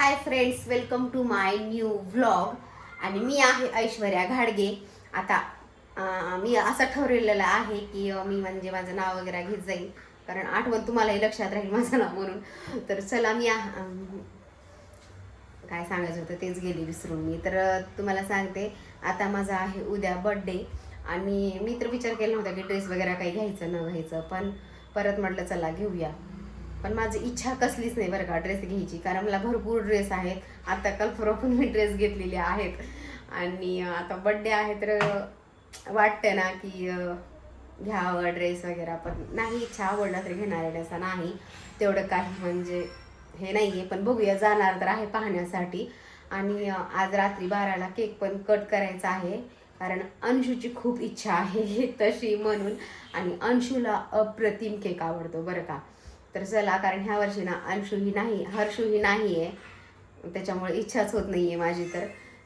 High friends, welcome to my new vlog. आणि मी आहे ऐश्वर्या घाडगे. आता मी असं ठरवलेलं आहे की मी म्हणजे माझं नाव वगैरे घेत जाईल, कारण आठवण तुम्हालाही लक्षात राहील माझं नाव म्हणून. तर चला मी काय सांगायचं होतं तेच गेली विसरून मी. तर तुम्हाला सांगते, आता माझा आहे उद्या बर्थडे. आणि मी तर विचार केला नव्हता की ड्रेस वगैरे काही घ्यायचं न घ्यायचं, पण परत म्हटलं चला घेऊया. पण माझी इच्छा कसलीच नाही बरं का ड्रेस घ्यायची, कारण मला भरपूर ड्रेस आहेत. आता कल्पना पण मी ड्रेस घेतलेले आहेत. आणि आता बड्डे आहे तर वाटतं ना की घ्यावं ड्रेस वगैरे, पण नाही इच्छा, आवडला तरी घेणार आहे असं नाही. तेवढं काही म्हणजे हे नाही आहे, पण बघूया, जाणार तर आहे पाहण्यासाठी. आणि आज रात्री 12ला केक पण कट करायचा आहे, कारण अंशूची खूप इच्छा आहे तशी म्हणून. आणि अंशूला अप्रतिम केक आवडतो बरं का. तर चला, कारण ह्या वर्षी ना अंशूही नाही, हर्षूही नाही आहे, त्याच्यामुळे इच्छाच होत नाही आहे माझी.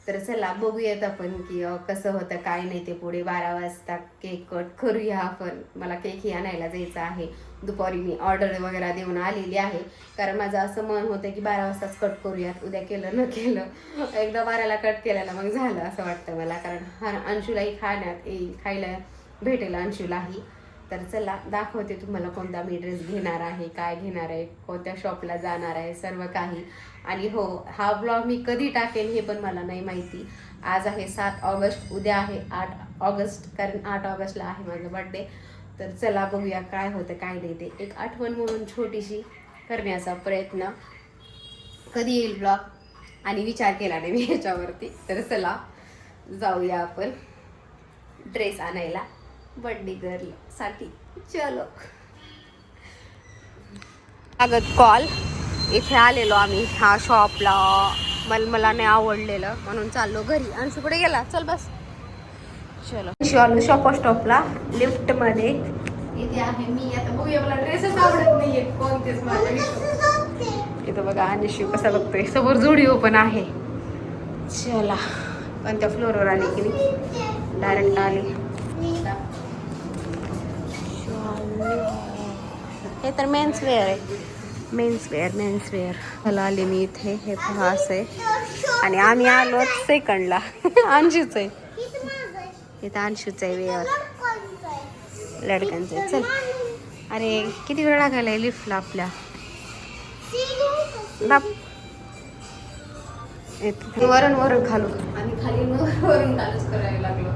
तर चला बघूयात आपण की कसं होतं काय नाही ते. पुढे 12 वाजता केक कट करूया आपण. मला केकही आणायला जायचं आहे. दुपारी मी ऑर्डर वगैरे देऊन आलेली आहे, कारण माझं असं मन होतं की 12 वाजताच कट करूयात, उद्या केलं न केलं एकदा 12ला कट केल्याला मग झालं असं वाटतं मला. कारण अंशूलाही खाण्यात येईल, खायला भेटेल अंशूलाही. तर चला दाखवते तुम्हाला कोणता मी ड्रेस घेणार आहे, काय घेणार आहे, कोणत्या शॉपला जाणार आहे, सर्व काही. आणि हो, हा ब्लॉग मी कधी टाकेन हे पण मला नाही माहिती. आज आहे 7 ऑगस्ट, उद्या आहे 8 ऑगस्ट, कारण 8 ऑगस्टला आहे माझा बड्डे. तर चला बघूया काय होतं काय नाही ते. एक आठवण म्हणून छोटीशी करण्याचा प्रयत्न. कधी येईल ब्लॉग आणि विचार केला नाही मी ह्याच्यावरती. तर चला जाऊया आपण ड्रेस आणायला बर्थडे गर्ल साठी. चलो. लागत कॉल. इथे आलेलो आम्ही ह्या शॉपला. मला नाही आवडलेलं म्हणून चाललो घरी. अंशू पुढे गेला, चल बस. चलो आलो शॉप स्टॉपला, लिफ्ट मध्ये. इथे आहे मी. आता बघूया, मला ड्रेसच आवडत नाहीये कोणतेच माझ्या. इथं बघा अंशू कसा बघतोय. समोर जुडिओ पण आहे. चला, कोणत्या फ्लोरवर आली की नाही, डायरेक्ट आली. हे तर मेन्स वेअर आहे. Men's wear. मला आले मी इथे. हे पहा असं आहे. आणि आम्ही आलो सेकंडला. अंशूच आहे इथं, अंशूच आहे वेअर लडकांचं. चल, अरे किती वेळ लागायला लिफ्टला आपल्या. वरून खालू आणि खाली वरून खालूच करायला लागलो.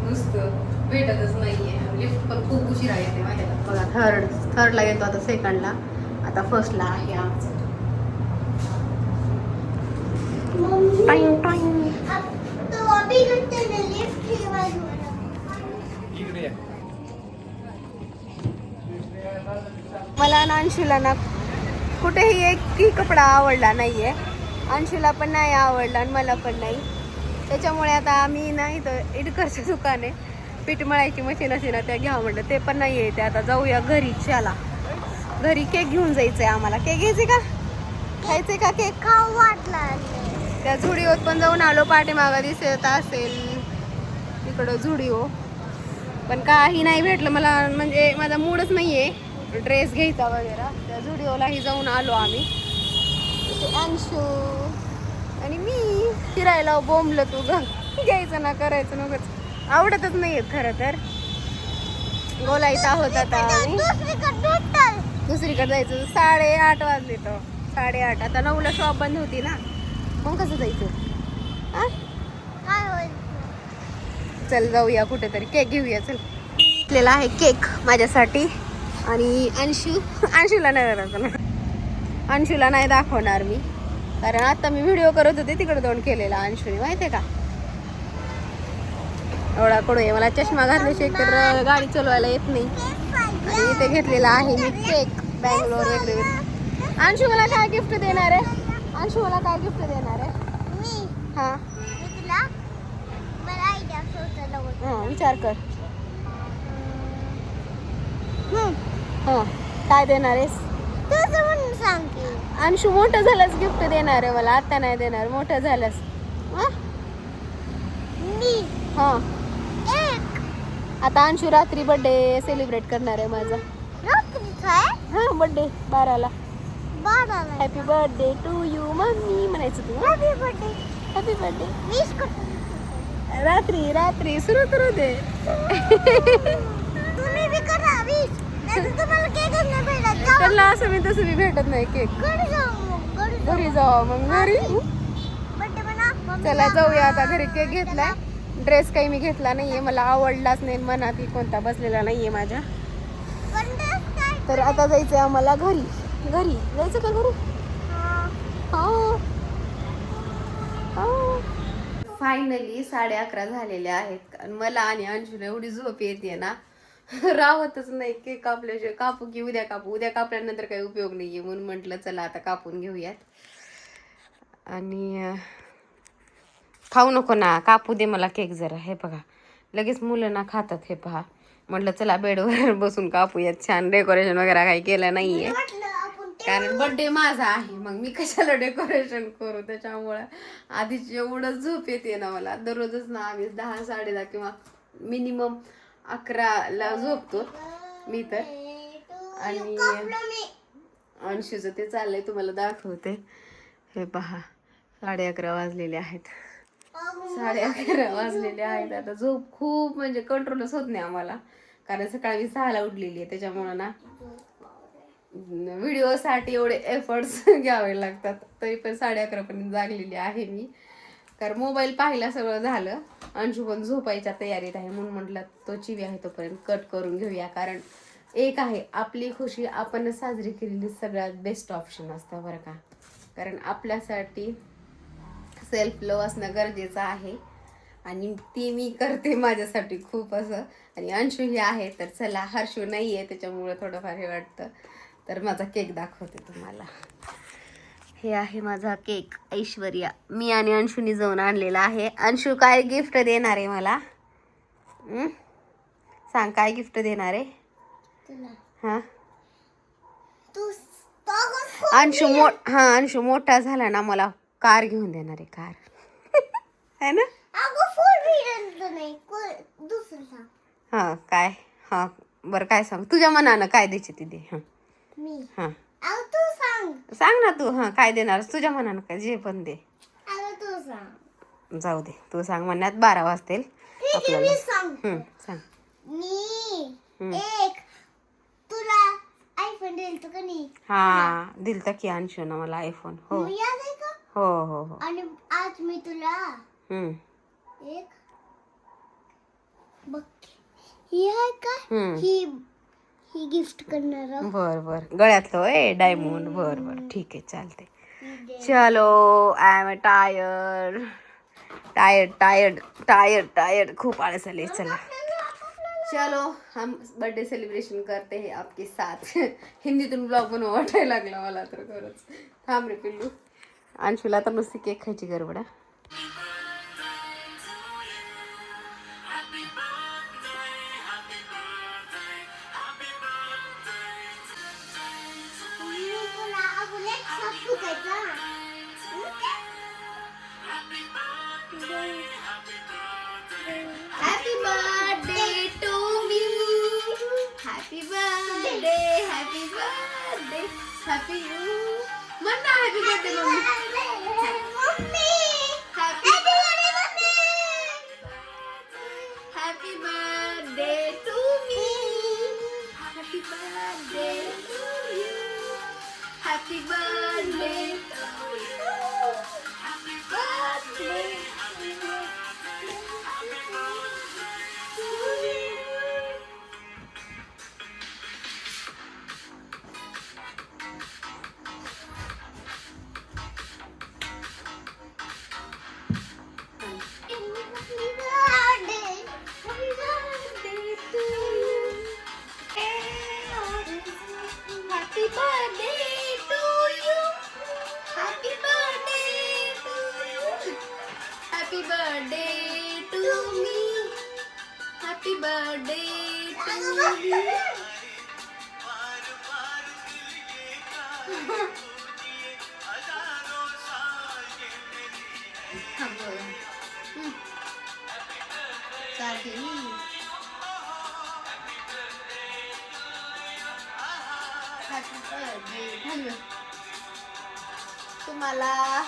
नुसतं भेटतच नाहीये. लिफ्ट पण खूप उशिरा येते माझ्याला. बघा, थर्डला येतो आता, सेकंडला. आता फर्स्टला आहे आमचं. मला ना अंशूला ना कुठेही एकही कपडा आवडला नाहीये. अंशूला पण नाही आवडला आणि मला पण नाही. त्याच्यामुळे आता आम्ही ना इथं इडकरचं दुकान आहे, पीठ मळायची मशीन असे ना, त्या घ्यावं म्हटलं. ते पण नाही आहे. ते आता जाऊया घरी. चला घरी. केक घेऊन जायचंय आम्हाला. केक घ्यायचे का, खायचे का केक? खाऊ वाटला. त्या झुडिओत पण जाऊन आलो. पाठीमागं दिसत असेल तिकडं झुडिओ, पण काही नाही भेटलं मला. म्हणजे माझा मूडच नाहीये ड्रेस घ्यायचा वगैरे. त्या झुडिओलाही जाऊन आलो आम्ही. अंशू आणि मी फिरायला बोंबलं. तू घ्यायचं ना, करायचं नकच. आवडतच नाहीये खरं तर. बोलायचा होता आता दुसरीकडे जायचं. 8:30 वाजले. तो 8:30. आता 9ला शॉप बंद होती ना, मग कसं जायचं. चल जाऊया कुठेतरी, केक घेऊया. चल, घेतलेला आहे केक माझ्यासाठी. आणि अंशूला नाही दाखवणार मी, कारण आता मी व्हिडिओ करत होते तिकडे तोंड केलेला अंशूने, माहितीये का. एवढा कडू आहे. मला चष्मा घातल्याशिवाय तर गाडी चालवायला येत नाही. आणि इथे घेतलेला आहे मी केक, बँगलोर वगैरे. अंशू मला काय गिफ्ट देणार आहे? हा, विचार कर. काय देणार आहेस? अंशू मोठं झालंच गिफ्ट देणार आहे मला, आता नाही देणार. मोठं झालंस. हा, आता अंशू रात्री बर्थडे सेलिब्रेट करणार आहे माझा. हा, बर्थडे 12ला. Happy birthday to you mummy म्हणायचं तू. Happy birthday. Happy birthday. रात्री रात्री सुरू करू दे. त्याला असं मी तसं मी भेटत नाही केक. घरी जाऊ मग घरी. चला जाऊया आता घरी. केक घेतलाय. ड्रेस काही मी घेतला नाहीये, मला आवडलाच नाही, मनात कोणता बसलेला नाहीये माझ्या. तर आता जायचंय आम्हाला घरी. घरी जायचं का घरी? फायनली 11:30 झालेले आहेत. मला आणि अंशूला एवढी झोप येते ना, राहतच नाही. केक कापल्याशिवाय. कापू की उद्या कापू, उद्या कापल्यानंतर काही उपयोग नाहीये, म्हणून म्हटलं चला आता कापून घेऊयात. आणि खाऊ नको ना, कापू दे मला केक जरा. हे बघा लगेच मुलं ना खातात. हे पहा, म्हटलं चला बेडवर बसून कापूयात. छान डेकोरेशन वगैरे काही केलं नाहीये, कारण बर्थडे माझा आहे. मग मी कशाला डेकोरेशन करू? त्याच्यामुळं आधीच एवढं झोप येते ना मला. दररोजच ना आम्ही 10, 10:30 किंवा मिनिमम 11ला झोपतो मी तर. आणि अंशूचं ते चाललंय, तुम्हाला दाखवते. हे पहा 11:30 वाजलेले आहेत. 11:30 वाजलेले आहेत. आता झोप खूप म्हणजे कंट्रोलच होत नाही आम्हाला, कारण सकाळी 6ला उठलेली आहे. त्याच्यामुळं ना व्हिडिओसाठी एवढे एफर्ट्स घ्यावे लागतात. तरी पण 11:30 पर्यंत जागलेली आहे मी, कारण मोबाईल पाहिला सगळं झालं. अंशू पण झोपायच्या तयारीत आहे, म्हणून म्हटलं तो चिवी आहे तोपर्यंत कट करून घेऊया. कारण एक आहे, आपली खुशी आपणच साजरी केलेली सगळ्यात बेस्ट ऑप्शन असतं बरं का. कारण आपल्यासाठी सेल्फ लव्ह असणं गरजेचं आहे, आणि ती मी करते माझ्यासाठी खूप असं. आणि अंशू ही आहे, तर चला हर्षू नाही आहे त्याच्यामुळं थोडंफार हे वाटतं. तर माझा केक दाखवते तुम्हाला. हे आहे माझा केक ऐश्वर्या, मी आणि अंशूनी जाऊन आणलेला आहे. अंशू काय गिफ्ट देणार आहे मला? सांग काय गिफ्ट देणार आहे? हा अंशू मोठा झाला ना मला कार घेऊन देणार आहे. कार है ना? हा काय? हा बरं काय सांग, तुझ्या मनानं काय द्यायची ती दे. हा सांग ना तू. हा काय देणार तुझ्या मनानं? काय जे पण दे. जाऊ दे, तू सांग. म्हणण्यात 12 वाजतील आपल्याला. सांग. तुला आयफोन दिलतो का नाही? हा दिलता की अंशून मला आयफोन. हो हो हो हो. आणि आज मी तुला एक बघ ही आहे का, ही गिफ्ट करणार. बर बर, गळ्यातलं होय डायमंड. बर बर ठीक आहे चालते. चलो I am tired tired tired tired tired, खूप आळस आले. चला चलो हम बर्थडे सेलिब्रेशन करते हैं आपके साथ. हिंदीतून ब्लॉग बनवा वाटायला लागला मला तर खरंच. थांब रे पिल्लू. अंशूला तर नुसती केक खायची गडबड. Happy birthday to me. Happy birthday, happy birthday, happy you. Mana happy birthday mummy. Happy happy birthday to me. Happy birthday to you. Happy birthday to you. Happy birthday. Happy birthday to me. Happy birthday to me. Happy birthday. तुम्हाला.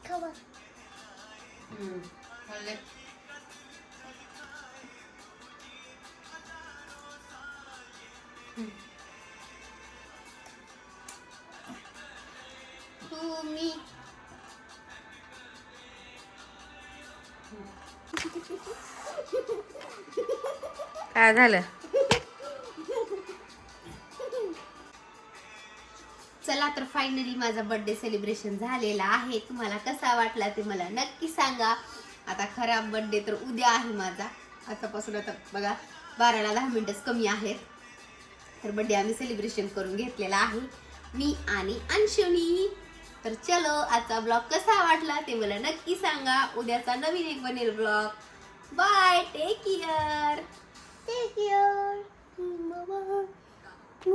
खबर. तुम्ही काय झालं? चला तर finally माझा birthday celebration झालेला आहे. तुम्हाला कसा वाटला ते मला नक्की सांगा. आता खरा बर्थडे तर उद्या आहे माझा. आतापासून आता बघा 12ला 10 मिनिटच कमी आहेत. तर बर्थडे आम्ही सेलिब्रेशन करून घेतलेला आहे मी आणि अंशुनी. तर चलो आजचा ब्लॉग कसा वाटला ते मला नक्की सांगा. उद्याचा नवीन एक बनेल blog. Bye, take care. Take care. Bye bye.